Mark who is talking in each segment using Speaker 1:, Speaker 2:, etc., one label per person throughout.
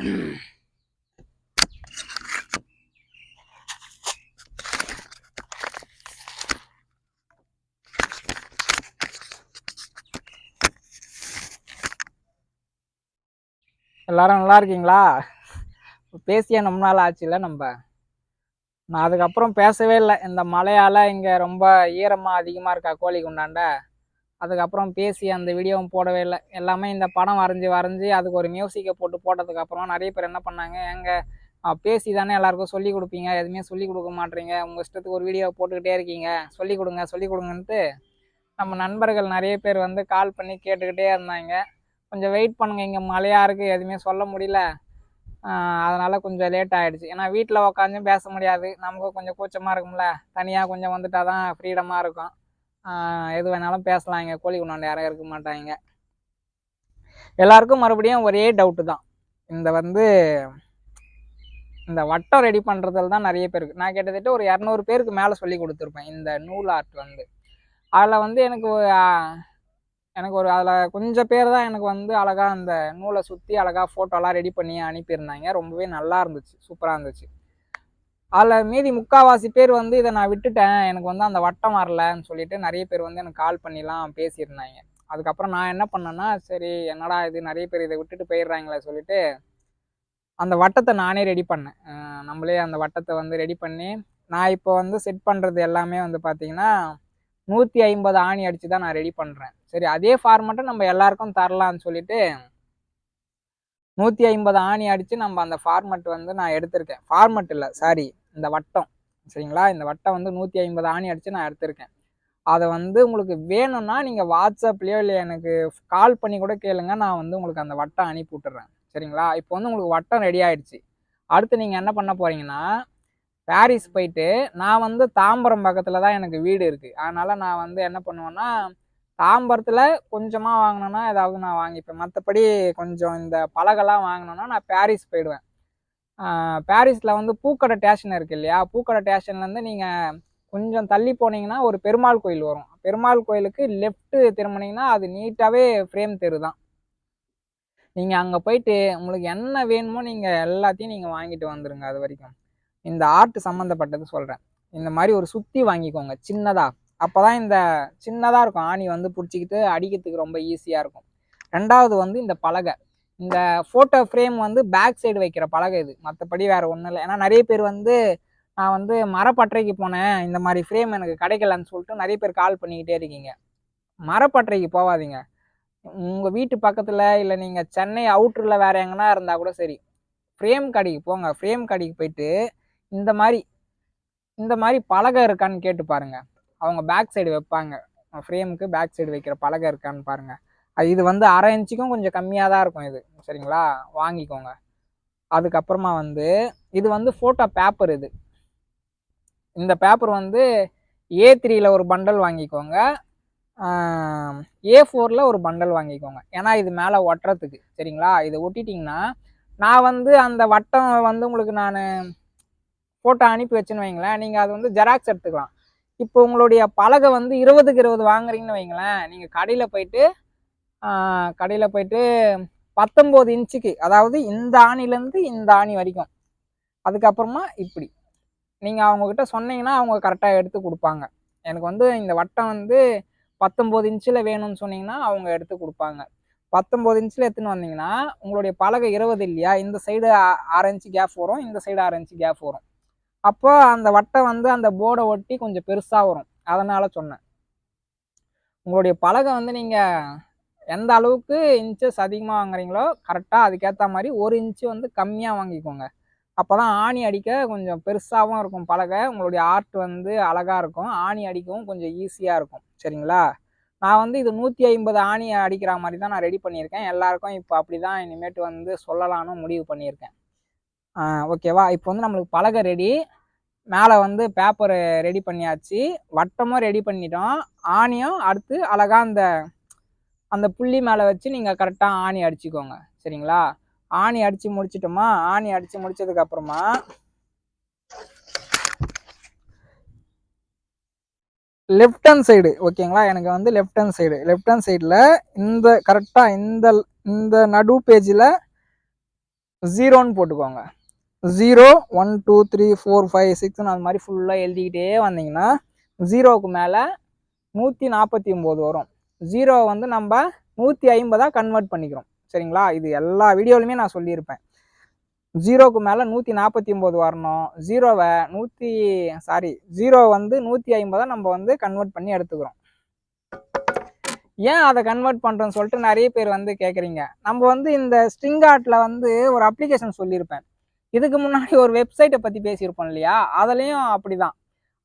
Speaker 1: எல்லாரும் நல்லா இருக்கீங்களா? பேசிய ரொம்ப நாள் ஆச்சுல்ல நான் அதுக்கப்புறம் பேசவே இல்லை. இந்த மழையால் இங்கே ரொம்ப ஈரமாக அதிகமாக இருக்கா கோழி குண்டாண்ட. அதுக்கப்புறம் பேசி அந்த வீடியோவும் போடவே இல்லை. எல்லாமே இந்த படம் வரைஞ்சி அதுக்கு ஒரு மியூசிக்கை போட்டதுக்கப்புறம் நிறைய பேர் என்ன பண்ணாங்க, பேசி தானே எல்லாருக்கும் சொல்லி கொடுப்பீங்க, எதுவுமே சொல்லி கொடுக்க மாட்டீங்க, உங்கள் இஷ்டத்துக்கு ஒரு வீடியோ போட்டுக்கிட்டே இருக்கீங்க, சொல்லி கொடுங்கன்ட்டு நம்ம நண்பர்கள் நிறைய பேர் வந்து கால் பண்ணி கேட்டுக்கிட்டே இருந்தாங்க. கொஞ்சம் வெயிட் பண்ணுங்கள், இங்கே மழையாக இருக்குது, எதுவுமே சொல்ல முடியல, அதனால் கொஞ்சம் லேட் ஆகிடுச்சு. ஏன்னா வீட்டில் உக்காந்தும் பேச முடியாது, நமக்கு கொஞ்சம் கூச்சமாக இருக்கும்ல. தனியாக கொஞ்சம் வந்துட்டால் தான் ஃப்ரீடமாக இருக்கும், எது வேணாலும் பேசலாம். இங்கே கோழி கொண்டாண்டு யாரும் இருக்க மாட்டாங்க. எல்லாருக்கும் மறுபடியும் ஒரே டவுட்டு தான், இந்த வட்டம் ரெடி பண்ணுறதுல தான் நிறைய பேருக்கு. நான் கிட்டத்தட்ட ஒரு 200 பேருக்கு மேலே சொல்லி கொடுத்துருப்பேன் இந்த நூல் ஆர்ட் அதில் எனக்கு ஒரு அதில் கொஞ்சம் பேர் தான் எனக்கு அழகாக அந்த நூலை சுற்றி அழகாக ஃபோட்டோலாம் ரெடி பண்ணி அனுப்பியிருந்தாங்க. ரொம்பவே நல்லா இருந்துச்சு, சூப்பராக இருந்துச்சு. அதில் மீதி முக்கால்வாசி பேர் இதை நான் விட்டுட்டேன், எனக்கு அந்த வட்டம் வரலன்னு சொல்லிட்டு நிறைய பேர் எனக்கு கால் பண்ணிலாம் பேசியிருந்தாங்க. அதுக்கப்புறம் நான் என்ன பண்ணேன்னா, சரி என்னடா இது நிறைய பேர் இதை விட்டுட்டு போயிடுறாங்களே சொல்லிட்டு அந்த வட்டத்தை நானே ரெடி பண்ணேன். நம்மளே அந்த வட்டத்தை ரெடி பண்ணி நான் இப்போ செட் பண்ணுறது எல்லாமே பார்த்தீங்கன்னா 150 ஆணி அடித்து தான் நான் ரெடி பண்ணுறேன். சரி, அதே ஃபார்மெட்டை நம்ம எல்லாருக்கும் தரலான்னு சொல்லிட்டு 150 ஆணி அடித்து நம்ம அந்த ஃபார்மெட் நான் எடுத்திருக்கேன். ஃபார்மெட் இல்லை, சாரி, இந்த வட்டம். சரிங்களா, இந்த வட்டம் 150 ஆணி அடித்து நான் எடுத்திருக்கேன். அதை உங்களுக்கு வேணும்னா நீங்கள் வாட்ஸ்அப்லேயோ இல்லை எனக்கு கால் பண்ணி கூட கேளுங்க, நான் உங்களுக்கு அந்த வட்டம் அனுப்பி விட்டுறேன். சரிங்களா, இப்போ உங்களுக்கு வட்டம் ரெடி ஆகிடுச்சு. அடுத்து நீங்கள் என்ன பண்ண போகிறீங்கன்னா, பாரிஸ் போயிட்டு, நான் தாம்பரம் பக்கத்தில் தான் எனக்கு வீடு இருக்குது. அதனால் நான் என்ன பண்ணுவேன்னா, தாம்பரத்தில் கொஞ்சமாக வாங்கினேன்னா ஏதாவது நான் வாங்கிப்பேன். மற்றபடி கொஞ்சம் இந்த பலகைலாம் வாங்கினோன்னா நான் பாரிஸ் போயிடுவேன். பாரிஸில் பூக்கடை ஸ்டேஷன் இருக்குது இல்லையா, பூக்கடை ஸ்டேஷன்லேருந்து நீங்கள் கொஞ்சம் தள்ளி போனீங்கன்னா ஒரு பெருமாள் கோயில் வரும். பெருமாள் கோயிலுக்கு லெஃப்ட்டு திரும்பினீங்கன்னா அது நீட்டாகவே ஃப்ரேம் தெரு தான். நீங்கள் அங்கே போயிட்டு உங்களுக்கு என்ன வேணுமோ நீங்கள் எல்லாத்தையும் நீங்கள் வாங்கிட்டு வந்துடுங்க. அது வரைக்கும் இந்த ஆர்ட் சம்மந்தப்பட்டது சொல்கிறேன். இந்த மாதிரி ஒரு சுற்றி வாங்கிக்கோங்க சின்னதாக. அப்போ தான் இந்த சின்னதாக இருக்கும் ஆணி பிடிச்சிக்கிட்டு அடிக்கிறதுக்கு ரொம்ப ஈஸியாக இருக்கும். ரெண்டாவது இந்த பலகை, இந்த ஃபோட்டோ ஃப்ரேம் பேக் சைடு வைக்கிற பலகை இது, மற்றபடி வேறு ஒன்றும் இல்லை. ஏன்னா நிறைய பேர் நான் மரப்பட்டறைக்கு போனேன், இந்த மாதிரி ஃப்ரேம் எனக்கு கிடைக்கலன்னு சொல்லிட்டு நிறைய பேர் கால் பண்ணிக்கிட்டே இருக்கீங்க. மரப்பட்டறைக்கு போகாதீங்க. உங்கள் வீட்டு பக்கத்தில் இல்லை நீங்கள் சென்னை அவுட்டரில் வேறு எங்கன்னா இருந்தால் கூட சரி, ஃப்ரேம் கடைக்கு போங்க. ஃப்ரேம் கடைக்கு போயிட்டு இந்த மாதிரி பலகை இருக்கான்னு கேட்டு பாருங்கள். அவங்க பேக் சைடு வைப்பாங்க, ஃப்ரேமுக்கு பேக் சைடு வைக்கிற பலகை இருக்கான்னு பாருங்கள். இது 1/2 இன்ச்சுக்கும் கொஞ்சம் கம்மியாக தான் இருக்கும் இது. சரிங்களா, வாங்கிக்கோங்க. அதுக்கப்புறமா இது ஃபோட்டோ பேப்பர். இந்த பேப்பர் A3ல ஒரு பண்டல் வாங்கிக்கோங்க, A4ல ஒரு பண்டல் வாங்கிக்கோங்க. ஏன்னா இது மேலே ஒட்டுறதுக்கு. சரிங்களா, இதை ஒட்டிட்டிங்கன்னா நான் அந்த வட்டம் உங்களுக்கு நான் ஃபோட்டோ அனுப்பி வச்சுன்னு வைங்களேன், நீங்கள் அது ஜெராக்ஸ் எடுத்துக்கலாம். இப்போ உங்களுடைய பலகை 20க்கு 20 வாங்குறீங்கன்னு வைங்களேன், நீங்கள் கடையில் போயிட்டு 19 இன்ச்சுக்கு, அதாவது இந்த ஆணிலேருந்து இந்த ஆணி வரைக்கும், அதுக்கப்புறமா இப்படி நீங்கள் அவங்கக்கிட்ட சொன்னீங்கன்னா அவங்க கரெக்டாக எடுத்து கொடுப்பாங்க. எனக்கு இந்த வட்டம் 19 இன்ச்சில் வேணும்னு சொன்னீங்கன்னா அவங்க எடுத்து கொடுப்பாங்க. 19 இன்ச்சில் எடுத்துன்னு வந்தீங்கன்னா உங்களுடைய பலகை 20 இல்லையா, இந்த சைடு 6 இன்ச்சு கேப் வரும், இந்த சைடு 6 இன்ச்சு கேப் வரும். அப்போ அந்த வட்டம் அந்த போர்டை ஒட்டி கொஞ்சம் பெருசாக வரும். அதனால் சொன்னேன். உங்களுடைய பலகை நீங்கள் எந்த அளவுக்கு இன்ச்சஸ் அதிகமாக வாங்குறீங்களோ கரெக்டாக அதுக்கேற்ற மாதிரி 1 இன்ச்சு கம்மியாக வாங்கிக்கோங்க. அப்போ தான் ஆணி அடிக்க கொஞ்சம் பெருசாகவும் இருக்கும் பலகை, உங்களுடைய ஆர்ட் அழகாக இருக்கும், ஆணி அடிக்கவும் கொஞ்சம் ஈஸியாக இருக்கும். சரிங்களா, நான் இது 150 ஆணி அடிக்கிற மாதிரி தான் நான் ரெடி பண்ணியிருக்கேன். எல்லாருக்கும் இப்போ அப்படி தான் இனிமேட்டு சொல்லலான்னு முடிவு பண்ணியிருக்கேன். ஓகேவா, இப்போ நம்மளுக்கு பலகை ரெடி, மேலே பேப்பர் ரெடி பண்ணியாச்சு, வட்டமும் ரெடி பண்ணிட்டோம், ஆணியும் அடுத்து அழகாக அந்த புள்ளி மேலே வச்சு நீங்கள் கரெக்டாக ஆணி அடிச்சுக்கோங்க. சரிங்களா, ஆணி அடித்து முடிச்சிட்டோமா, ஆணி அடித்து முடிச்சதுக்கப்புறமா லெஃப்ட் ஹேண்ட் சைடு, ஓகேங்களா, எனக்கு லெஃப்ட் ஹேண்ட் சைடில் இந்த கரெக்டாக இந்த நடு பேஜில் 0ன்னு போட்டுக்கோங்க. 0 1 2 3 4 5 6 அது மாதிரி ஃபுல்லாக எழுதிக்கிட்டே வந்தீங்கன்னா 0க்கு மேலே 149 வரும். 0 வந்து நம்ம 150 கன்வெர்ட் பண்ணிக்கிறோம். சரிங்களா? இது எல்லா வீடியோலையுமே நான் சொல்லியிருப்பேன். 0க்கு மேலே 149 வரணும். 0 வந்து 150 நம்ம வந்து கன்வெர்ட் பண்ணி எடுத்துக்கிறோம். ஏன் அதை கன்வெர்ட் பண்ணுறோன்னு சொல்லிட்டு நிறைய பேர் வந்து கேட்குறீங்க. நம்ம வந்து இந்த ஸ்ட்ரிங் ஆர்ட்டில் வந்து ஒரு அப்ளிகேஷன் சொல்லியிருப்பேன். இதுக்கு முன்னாடி ஒரு வெப்சைட்டை பற்றி பேசியிருப்போம் இல்லையா? அதுலேயும் அப்படி தான்.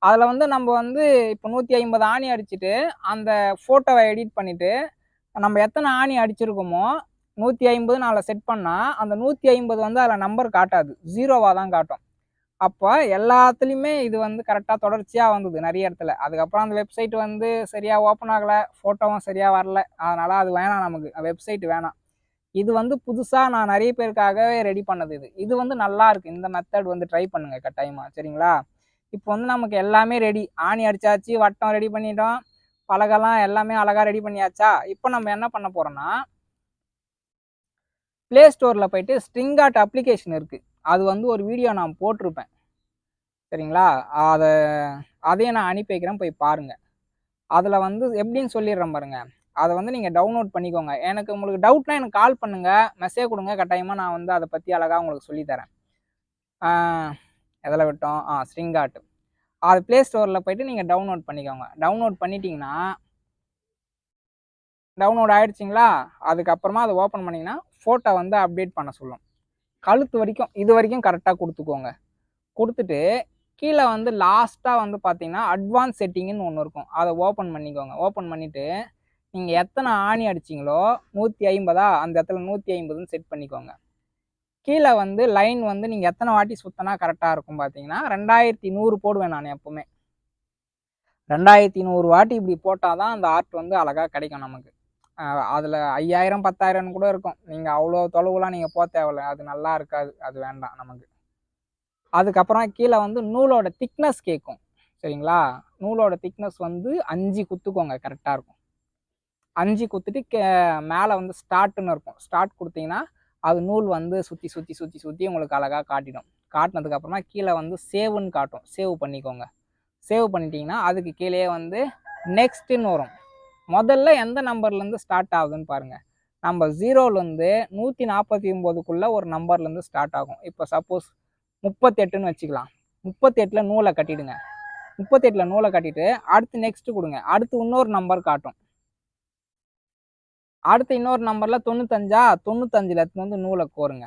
Speaker 1: அதில் வந்து நம்ம வந்து இப்போ 150 ஆணி அடிச்சுட்டு அந்த ஃபோட்டோவை எடிட் பண்ணிவிட்டு நம்ம எத்தனை ஆணி அடிச்சிருக்கோமோ 150 அதில் செட் பண்ணால் அந்த 150 வந்து அதில் நம்பர் காட்டாது, 0வாக தான் காட்டும். அப்போ எல்லாத்துலேயுமே இது வந்து கரெக்டாக தொடர்ச்சியாக வந்தது நிறைய இடத்துல. அதுக்கப்புறம் அந்த வெப்சைட் வந்து சரியாக ஓப்பன் ஆகலை, ஃபோட்டோவும் சரியாக வரல. அதனால் அது வேணாம், நமக்கு வெப்சைட் வேணாம். இது வந்து புதுசாக நான் நிறைய பேருக்காகவே ரெடி பண்ணது. இது வந்து நல்லா இருக்குது. இந்த மெத்தட் வந்து ட்ரை பண்ணுங்கள் கட்டாயமாக. சரிங்களா? இப்போ வந்து நமக்கு எல்லாமே ரெடி. ஆணி அடித்தாச்சு, வட்டம் ரெடி பண்ணிட்டோம், பலகைலாம் எல்லாமே அழகாக ரெடி பண்ணியாச்சா? இப்போ நம்ம என்ன பண்ண போகிறோன்னா, ப்ளே ஸ்டோரில் போயிட்டு ஸ்ட்ரிங் ஆர்ட் அப்ளிகேஷன் இருக்குது. அது வந்து ஒரு வீடியோ நான் போட்டிருப்பேன். சரிங்களா? அதையும் நான் அனுப்பி வைக்கிறேன், போய் பாருங்கள். அதில் வந்து எப்படின்னு சொல்லிடுறேன் பாருங்கள். அதை வந்து நீங்கள் டவுன்லோட் பண்ணிக்கோங்க. உங்களுக்கு டவுட்னா எனக்கு கால் பண்ணுங்கள், மெசேஜ் கொடுங்க. கட்டாயமாக நான் வந்து அதை பற்றி அழகாக உங்களுக்கு சொல்லித்தரேன். எதில் விட்டோம்? String art. அது ப்ளே ஸ்டோரில் போய்ட்டு நீங்கள் டவுன்லோட் பண்ணிக்கோங்க. டவுன்லோட் பண்ணிட்டீங்கன்னா, டவுன்லோட் ஆகிடுச்சிங்களா? அதுக்கப்புறமா அதை ஓப்பன் பண்ணிங்கன்னா ஃபோட்டோ வந்து அப்டேட் பண்ண சொல்லும். கழுத்து வரைக்கும் இது வரைக்கும் கரெக்டாக கொடுத்துக்கோங்க. கொடுத்துட்டு கீழே வந்து லாஸ்ட்டாக வந்து பார்த்தீங்கன்னா அட்வான்ஸ் செட்டிங்னு ஒன்று இருக்கும். அதை ஓப்பன் பண்ணிக்கோங்க. ஓப்பன் பண்ணிவிட்டு நீங்கள் எத்தனை ஆணி அடிச்சிங்களோ 150 அந்த இடத்துல 150ன்னு செட் பண்ணிக்கோங்க. கீழே வந்து லைன் வந்து நீங்கள் எத்தனை வாட்டி சுற்றினா கரெக்டாக இருக்கும் பார்த்தீங்கன்னா 2100 போடுவேன் நான் எப்போவுமே. 2100 வாட்டி இப்படி போட்டால் தான் அந்த ஆர்ட் வந்து அழகாக கிடைக்கும் நமக்கு. அதில் 5000 10,000 கூட இருக்கும். நீங்கள் அவ்வளோ தொலைவுலாம் நீங்கள் போக தேவையில்லை, அது நல்லா இருக்காது, அது வேண்டாம் நமக்கு. அதுக்கப்புறம் கீழே வந்து நூலோட திக்னஸ் கேட்கும். சரிங்களா? நூலோட திக்னஸ் வந்து 5 குத்துக்கோங்க, கரெக்டாக இருக்கும். 5 குத்துட்டு மேலே வந்து ஸ்டார்ட்னு இருக்கும். ஸ்டார்ட் கொடுத்தீங்கன்னா அது நூல் வந்து சுற்றி சுற்றி சுற்றி சுற்றி உங்களுக்கு அழகாக காட்டிடும். காட்டினதுக்கப்புறமா கீழே வந்து சேவ்னு காட்டும். சேவ் பண்ணிக்கோங்க. சேவ் பண்ணிட்டீங்கன்னா அதுக்கு கீழே வந்து நெக்ஸ்ட்டுன்னு வரும். முதல்ல எந்த நம்பர்லேருந்து ஸ்டார்ட் ஆகுதுன்னு பாருங்கள். நம்ம 0லேருந்து 149க்குள்ளே ஒரு நம்பர்லேருந்து ஸ்டார்ட் ஆகும். இப்போ சப்போஸ் 38ன்னு வச்சுக்கலாம். 38ல் நூலை கட்டிடுங்க. 38ல் நூலை கட்டிட்டு அடுத்து நெக்ஸ்ட்டு கொடுங்க. அடுத்து இன்னொரு நம்பர் காட்டும். அடுத்து இன்னொரு நம்பரில் 95ல் எடுத்து வந்து நூலை கோருங்க.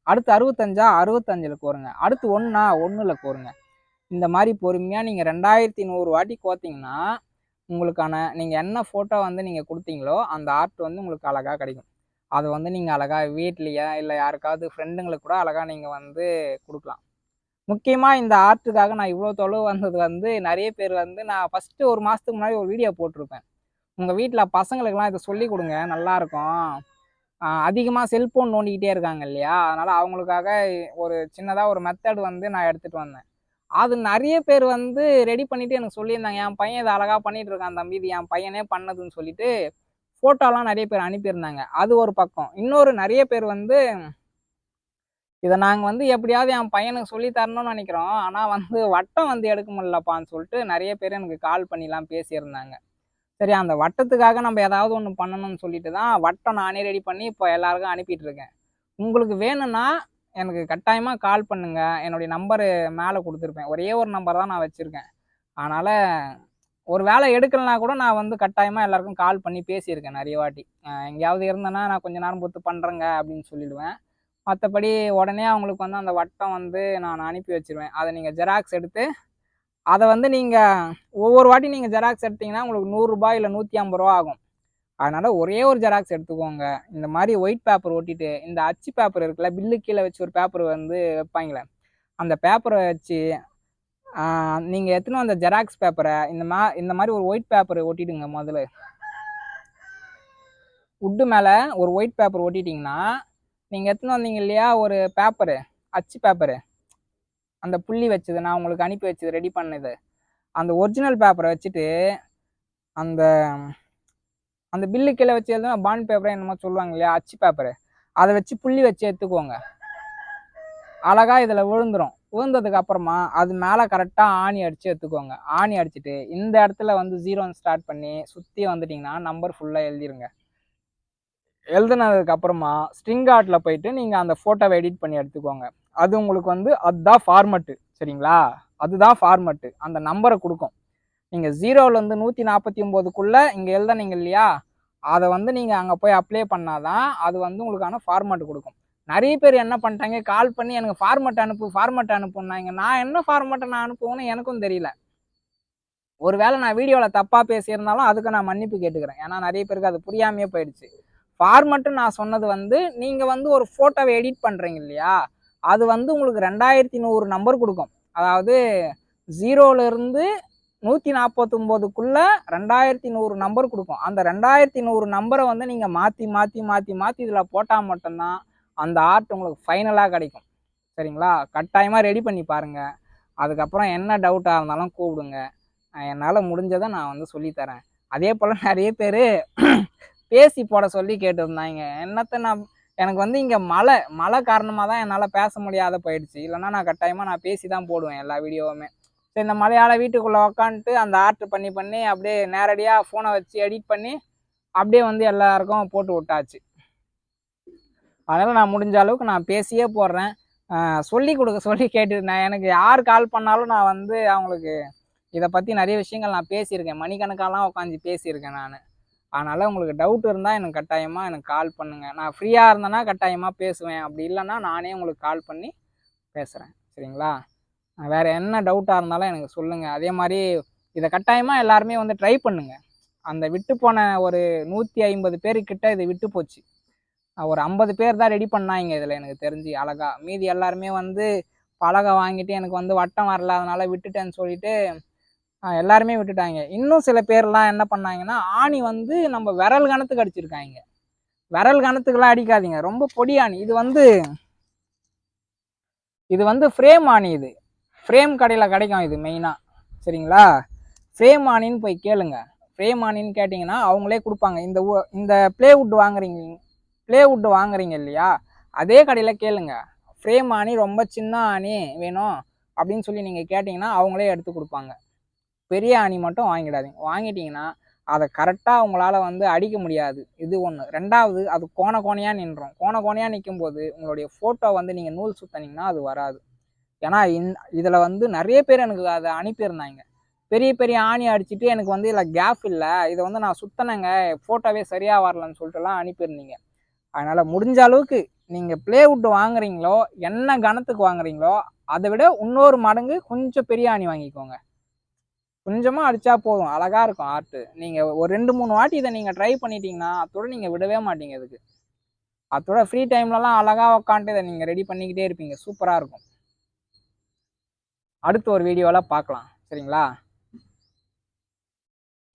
Speaker 1: அடுத்து 65ல் கோருங்க. அடுத்து 1ல் கோருங்க. இந்த மாதிரி பொறுமையாக நீங்கள் 2100 வாட்டி கோத்திங்கன்னா உங்களுக்கான நீங்கள் என்ன ஃபோட்டோ வந்து நீங்கள் கொடுத்தீங்களோ அந்த ஆர்ட் வந்து உங்களுக்கு அழகாக கிடைக்கும். அதை வந்து நீங்கள் அழகாக வீட்லையா இல்லை யாருக்காவது ஃப்ரெண்டுங்களுக்கு கூட அழகாக நீங்கள் வந்து கொடுக்கலாம். முக்கியமாக இந்த ஆர்ட்டுக்காக நான் இவ்வளோ தொலைவு வந்தது வந்து நிறைய பேர் வந்து நான் ஃபஸ்ட்டு ஒரு மாதத்துக்கு முன்னாடி ஒரு வீடியோ போட்டிருப்பேன். உங்கள் வீட்டில் பசங்களுக்கெல்லாம் இதை சொல்லி கொடுங்க, நல்லாயிருக்கும். அதிகமாக செல்ஃபோன் நோண்டிக்கிட்டே இருக்காங்க இல்லையா? அதனால் அவங்களுக்காக ஒரு சின்னதாக ஒரு மெத்தட் வந்து நான் எடுத்துகிட்டு வந்தேன். அது நிறைய பேர் வந்து ரெடி பண்ணிவிட்டு எனக்கு சொல்லியிருந்தாங்க, என் பையன் இதை அழகாக பண்ணிகிட்டு இருக்கான் தம்பி, இது என் பையனே பண்ணதுன்னு சொல்லிட்டு ஃபோட்டோலாம் நிறைய பேர் அனுப்பியிருந்தாங்க. அது ஒரு பக்கம். இன்னொரு நிறைய பேர் வந்து இதை நாங்கள் வந்து எப்படியாவது என் பையனுக்கு சொல்லி தரணும்னு நினைக்கிறோம், ஆனால் வந்து வட்டம் வந்து எடுக்க முடியலப்பான்னு சொல்லிட்டு நிறைய பேர் எனக்கு கால் பண்ணிலாம் பேசியிருந்தாங்க. சரி, அந்த வட்டத்துக்காக நம்ம ஏதாவது ஒன்று பண்ணணும்னு சொல்லிட்டு தான் வட்டம் நானே ரெடி பண்ணி இப்போ எல்லாருக்கும் அனுப்பிட்டு இருக்கேன். உங்களுக்கு வேணும்னா எனக்கு கட்டாயமாக கால் பண்ணுங்கள். என்னுடைய நம்பரு மேலே கொடுத்துருப்பேன். ஒரே ஒரு நம்பர் தான் நான் வச்சுருக்கேன். அதனால் ஒரு வேலை எடுக்கலைனா கூட நான் வந்து கட்டாயமாக எல்லாருக்கும் கால் பண்ணி பேசியிருக்கேன் நிறைய வாட்டி. எங்கேயாவது இருந்தேன்னா நான் கொஞ்சம் நேரம் பொறுத்து பண்ணுறேங்க அப்படின்னு சொல்லிவிடுவேன். மற்றபடி உடனே அவங்களுக்கு வந்து அந்த வட்டம் வந்து நான் அனுப்பி வச்சுருவேன். அதை நீங்கள் ஜெராக்ஸ் எடுத்து அதை வந்து நீங்கள் ஒவ்வொரு வாட்டி நீங்கள் ஜெராக்ஸ் எடுத்தீங்கன்னா உங்களுக்கு 100 ரூபாய் இல்லை 150 ரூபா ஆகும். அதனால் ஒரே ஒரு ஜெராக்ஸ் எடுத்துக்கோங்க. இந்த மாதிரி ஒயிட் பேப்பர் ஒட்டிட்டு இந்த அச்சு பேப்பர் இருக்குல்ல, பில்லு கீழே வச்சு ஒரு பேப்பர் வந்து வைப்பாங்களே, அந்த பேப்பரை வச்சு நீங்கள் எடுத்துன்னு அந்த ஜெராக்ஸ் பேப்பரை இந்த மாதிரி ஒரு ஒயிட் பேப்பரை ஒட்டிடுங்க. முதல்ல உட்டு மேலே ஒரு ஒயிட் பேப்பர் ஒட்டிட்டிங்கன்னா நீங்கள் எடுத்துன்னு வந்தீங்க இல்லையா ஒரு பேப்பரு, அச்சு பேப்பரு, அந்த புள்ளி வச்சது நான் உங்களுக்கு அனுப்பி வச்சது ரெடி பண்ணது, அந்த ஒரிஜினல் பேப்பரை வச்சுட்டு அந்த அந்த பில்லு கீழே வச்சு எழுதுனா பாண்ட் பேப்பரை என்னமோ சொல்லுவாங்க இல்லையா, அச்சு பேப்பரு, அதை வச்சு புள்ளி வச்சு எடுத்துக்கோங்க. அழகாக இதில் விழுந்துடும். விழுந்ததுக்கு அப்புறமா அது மேலே கரெக்டாக ஆணி அடித்து எடுத்துக்கோங்க. ஆணி அடிச்சுட்டு இந்த இடத்துல வந்து 0 ஸ்டார்ட் பண்ணி சுற்றி வந்துட்டிங்கன்னா நம்பர் ஃபுல்லாக எழுதிருங்க. எழுதுனதுக்கு அப்புறமா ஸ்ட்ரிங் ஆர்ட்டில் போயிட்டு நீங்கள் அந்த ஃபோட்டோவை எடிட் பண்ணி எடுத்துக்கோங்க. அது உங்களுக்கு வந்து அதுதான் ஃபார்மட்டு. சரிங்களா? அதுதான் ஃபார்மட்டு. அந்த நம்பரை கொடுக்கும். நீங்கள் 0லேருந்து 149க்குள்ளே இங்கே எழுதுனீங்க இல்லையா, அதை வந்து நீங்கள் அங்கே போய் அப்ளை பண்ணாதான் அது வந்து உங்களுக்கான ஃபார்மட் கொடுக்கும். நிறைய பேர் என்ன பண்ணிட்டாங்க, கால் பண்ணி எனக்கு ஃபார்மட் அனுப்புனாங்க. நான் என்ன ஃபார்மட்டை நான் அனுப்புவேன்னு எனக்கும் தெரியல. ஒருவேளை நான் வீடியோவில் தப்பாக பேசியிருந்தாலும் அதுக்கு நான் மன்னிப்பு கேட்டுக்கிறேன். ஏன்னா நிறைய பேருக்கு அது புரியாமையே போயிடுச்சு. ஃபார்மட்டு நான் சொன்னது வந்து நீங்கள் வந்து ஒரு ஃபோட்டோவை எடிட் பண்ணுறீங்க இல்லையா, அது வந்து உங்களுக்கு 2100 நம்பர் கொடுக்கும். அதாவது 0லேருந்து 149க்குள்ள 2100 நம்பர் கொடுக்கும். அந்த 2100 நம்பரை வந்து நீங்கள் மாற்றி மாற்றி மாற்றி மாற்றி இதில் போட்டால் மட்டும்தான் அந்த ஆர்ட் உங்களுக்கு ஃபைனலாக கிடைக்கும். சரிங்களா? கட்டாயமாக ரெடி பண்ணி பாருங்கள். அதுக்கப்புறம் என்ன டவுட்டாக இருந்தாலும் கூப்பிடுங்க. என்னால் முடிஞ்சதை நான் வந்து சொல்லித்தரேன். அதே போல் நிறைய பேர் பேசி போட சொல்லி கேட்டுருந்தாங்க. எனக்கு வந்து இங்கே மழை காரணமாக தான் என்னால் பேச முடியாத போயிடுச்சு. இல்லைன்னா நான் கட்டாயமாக நான் பேசி தான் போடுவேன் எல்லா வீடியோவுமே. சரி, இந்த மழையால் வீட்டுக்குள்ளே உக்காந்துட்டு அந்த ஆர்ட் பண்ணி அப்படியே நேரடியாக ஃபோனை வச்சு எடிட் பண்ணி அப்படியே வந்து எல்லாருக்கும் போட்டு விட்டாச்சு. அதனால் நான் முடிஞ்ச அளவுக்கு நான் பேசியே போடுறேன். சொல்லி கொடுக்க சொல்லி கேட்டுருந்தேன். எனக்கு யார் கால் பண்ணாலும் நான் வந்து அவங்களுக்கு இதை பற்றி நிறைய விஷயங்கள் நான் பேசியிருக்கேன். மணிக்கணக்காலாம் உட்காந்து பேசியிருக்கேன் நான். அதனால் உங்களுக்கு டவுட் இருந்தால் எனக்கு கட்டாயமாக எனக்கு கால் பண்ணுங்கள். நான் ஃப்ரீயாக இருந்தேன்னா கட்டாயமாக பேசுவேன். அப்படி இல்லைன்னா நானே உங்களுக்கு கால் பண்ணி பேசுகிறேன். சரிங்களா? வேறு என்ன டவுட்டாக இருந்தாலும் எனக்கு சொல்லுங்கள். அதே மாதிரி இதை கட்டாயமாக எல்லாருமே வந்து ட்ரை பண்ணுங்கள். அந்த விட்டு போன ஒரு 150 பேருக்கிட்ட இது விட்டு போச்சு. ஒரு 50 பேர் தான் ரெடி பண்ணாங்க இதில் எனக்கு தெரிஞ்சு அழகா. மீதி எல்லாருமே வந்து பலகை வாங்கிட்டு எனக்கு வந்து வட்டம் வரல அதனால் விட்டுட்டேன்னு சொல்லிட்டு எல்லாருமே விட்டுட்டாங்க. இன்னும் சில பேர்லாம் என்ன பண்ணாங்கன்னா, ஆணி வந்து நம்ம விரல் கணத்துக்கு அடிச்சிருக்காங்க. விரல் கணத்துக்கெல்லாம் அடிக்காதீங்க, ரொம்ப பொடி ஆணி. இது வந்து ஃப்ரேம் ஆணி. இது ஃப்ரேம் கடையில் கிடைக்கும் இது மெயினாக. சரிங்களா? ஃப்ரேம் ஆணின்னு போய் கேளுங்க. ஃப்ரேம் ஆணின்னு கேட்டிங்கன்னா அவங்களே கொடுப்பாங்க. இந்த ப்ளேவுட் வாங்குறீங்க இல்லையா, அதே கடையில் கேளுங்க. ஃப்ரேம் ஆணி ரொம்ப சின்ன ஆணி வேணும் அப்படின்னு சொல்லி நீங்கள் கேட்டிங்கன்னா அவங்களே எடுத்து கொடுப்பாங்க. பெரிய ஆணி மட்டும் வாங்கிடாதீங்க. வாங்கிட்டீங்கன்னா அதை கரெக்டாக உங்களால் வந்து அடிக்க முடியாது. இது ஒன்று. ரெண்டாவது, அது கோணையாக நின்றோம். கோணையாக நிற்கும் போது உங்களுடைய ஃபோட்டோ வந்து நீங்கள் நூல் சுற்றினீங்கன்னா அது வராது. ஏன்னா இதில் வந்து நிறைய பேர் எனக்கு அதை அனுப்பியிருந்தாங்க. பெரிய பெரிய ஆணி அடிச்சுட்டு எனக்கு வந்து இதில் கேப் இல்லை, இதை வந்து நான் சுற்றினேங்க, ஃபோட்டோவே சரியாக வரலன்னு சொல்லிட்டுலாம் அனுப்பியிருந்தீங்க. அதனால் முடிஞ்ச அளவுக்கு நீங்கள் ப்ளேவுட் வாங்குறீங்களோ, என்ன கணத்துக்கு வாங்குறீங்களோ அதை விட இன்னொரு மடங்கு கொஞ்சம் பெரிய ஆணி வாங்கிக்கோங்க. கொஞ்சமாக அடித்தா போதும், அழகாக இருக்கும் ஆர்ட்டு. நீங்கள் ஒரு 2-3 வாட்டி இதை நீங்கள் ட்ரை பண்ணிட்டீங்கன்னா அதோட நீங்கள் விடவே மாட்டீங்க. இதுக்கு அதோட ஃப்ரீ டைம்லலாம் அழகாக உட்காந்துட்டு இதை நீங்கள் ரெடி பண்ணிக்கிட்டே இருப்பீங்க. சூப்பராக இருக்கும். அடுத்த ஒரு வீடியோவில் பார்க்கலாம். சரிங்களா?